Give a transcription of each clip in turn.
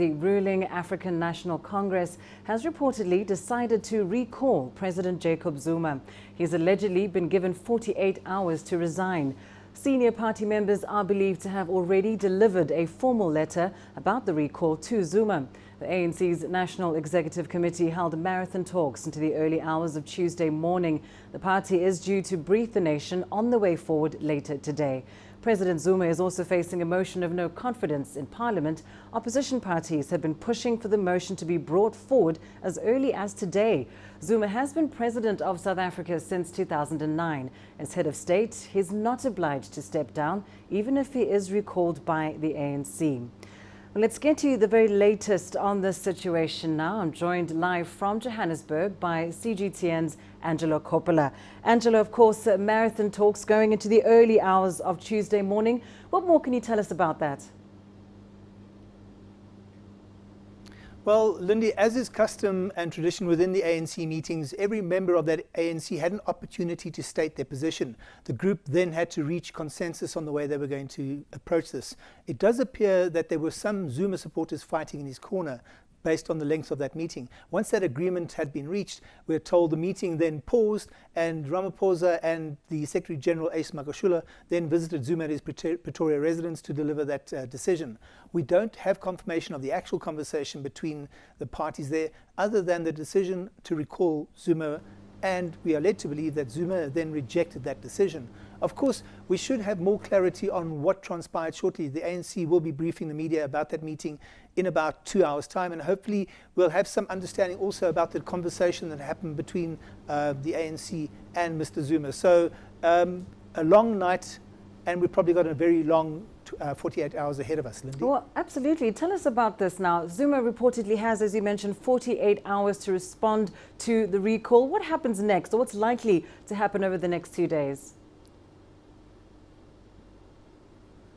The ruling African National Congress has reportedly decided to recall President Jacob Zuma. He's allegedly been given 48 hours to resign. Senior party members are believed to have already delivered a formal letter about the recall to Zuma. The ANC's National Executive Committee held marathon talks into the early hours of Tuesday morning. The party is due to brief the nation on the way forward later today. President Zuma is also facing a motion of no confidence in Parliament. Opposition parties have been pushing for the motion to be brought forward as early as today. Zuma has been president of South Africa since 2009. As head of state, he's not obliged to step down, even if he is recalled by the ANC. Well, let's get to the very latest on this situation now. I'm joined live from Johannesburg by CGTN's Angelo Coppola. Angelo, of course, marathon talks going into the early hours of Tuesday morning. What more can you tell us about that? Well, Lindy, as is custom and tradition within the ANC meetings, every member of that ANC had an opportunity to state their position. The group then had to reach consensus on the way they were going to approach this. It does appear that there were some Zuma supporters fighting in his corner based on the length of that meeting. Once that agreement had been reached, we're told the meeting then paused, and Ramaphosa and the Secretary General Ace Magashula then visited Zuma at his Pretoria residence to deliver that decision. We don't have confirmation of the actual conversation between the parties there, other than the decision to recall Zuma, and we are led to believe that Zuma then rejected that decision. Of course, we should have more clarity on what transpired shortly. The ANC will be briefing the media about that meeting in about 2 hours' time, and hopefully we'll have some understanding also about the conversation that happened between the ANC and Mr. Zuma. So a long night, and we've probably got a very long 48 hours ahead of us, Lindy. Well, absolutely. Tell us about this now. Zuma reportedly has, as you mentioned, 48 hours to respond to the recall. What happens next, or what's likely to happen over the next 2 days?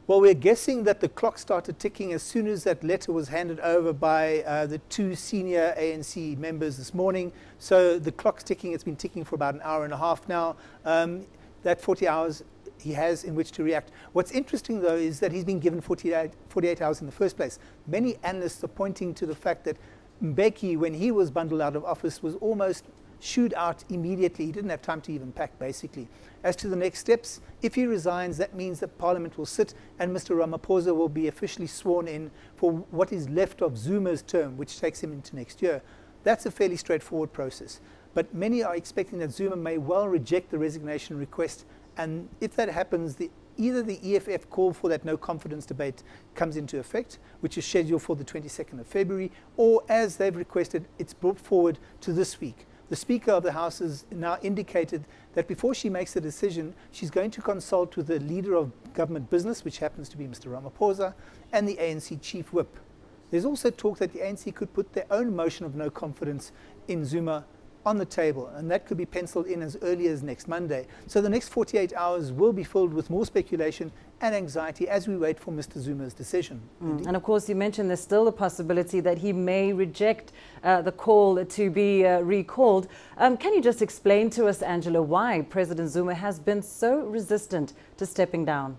Well, we're guessing that the clock started ticking as soon as that letter was handed over by the two senior ANC members this morning. So the clock's ticking. It's been ticking for about an hour and a half now. That 40 hours he has in which to react. What's interesting, though, is that he's been given 48 hours in the first place. Many analysts are pointing to the fact that Mbeki, when he was bundled out of office, was almost shooed out immediately. He didn't have time to even pack, basically. As to the next steps, if he resigns, that means that Parliament will sit and Mr. Ramaphosa will be officially sworn in for what is left of Zuma's term, which takes him into next year. That's a fairly straightforward process. But many are expecting that Zuma may well reject the resignation request, and if that happens, either the EFF call for that no confidence debate comes into effect, which is scheduled for the 22nd of February, or as they've requested, it's brought forward to this week. The Speaker of the House has now indicated that before she makes a decision, she's going to consult with the leader of government business, which happens to be Mr. Ramaphosa, and the ANC Chief Whip. There's also talk that the ANC could put their own motion of no confidence in Zuma on the table, and that could be penciled in as early as next Monday. So the next 48 hours will be filled with more speculation and anxiety as we wait for Mr. Zuma's decision. And of course, you mentioned there's still the possibility that he may reject the call to be recalled. Can you just explain to us, Angela, why President Zuma has been so resistant to stepping down?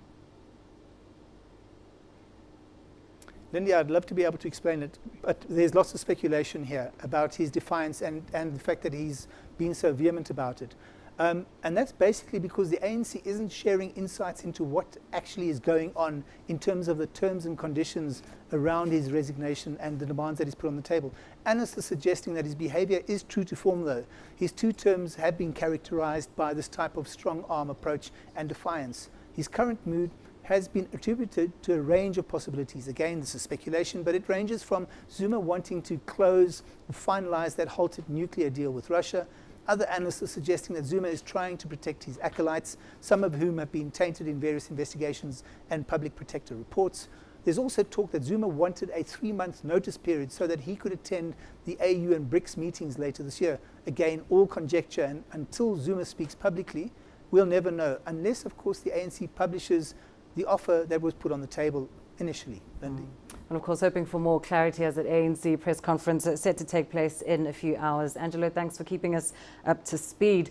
Lindy, I'd love to be able to explain it, but there's lots of speculation here about his defiance and the fact that he's been so vehement about it. And that's basically because the ANC isn't sharing insights into what actually is going on in terms of the terms and conditions around his resignation and the demands that he's put on the table. Analysts are suggesting that his behavior is true to form, though. His 2 terms have been characterized by this type of strong arm approach and defiance. His current mood has been attributed to a range of possibilities. Again, this is speculation, but it ranges from Zuma wanting to close or finalize that halted nuclear deal with Russia. Other analysts are suggesting that Zuma is trying to protect his acolytes, some of whom have been tainted in various investigations and public protector reports. There's also talk that Zuma wanted a 3-month notice period so that he could attend the AU and BRICS meetings later this year. Again, all conjecture, and until Zuma speaks publicly, we'll never know, unless, of course, the ANC publishes the offer that was put on the table initially, Lindy. And of course, hoping for more clarity as that ANC press conference set to take place in a few hours. Angelo, thanks for keeping us up to speed.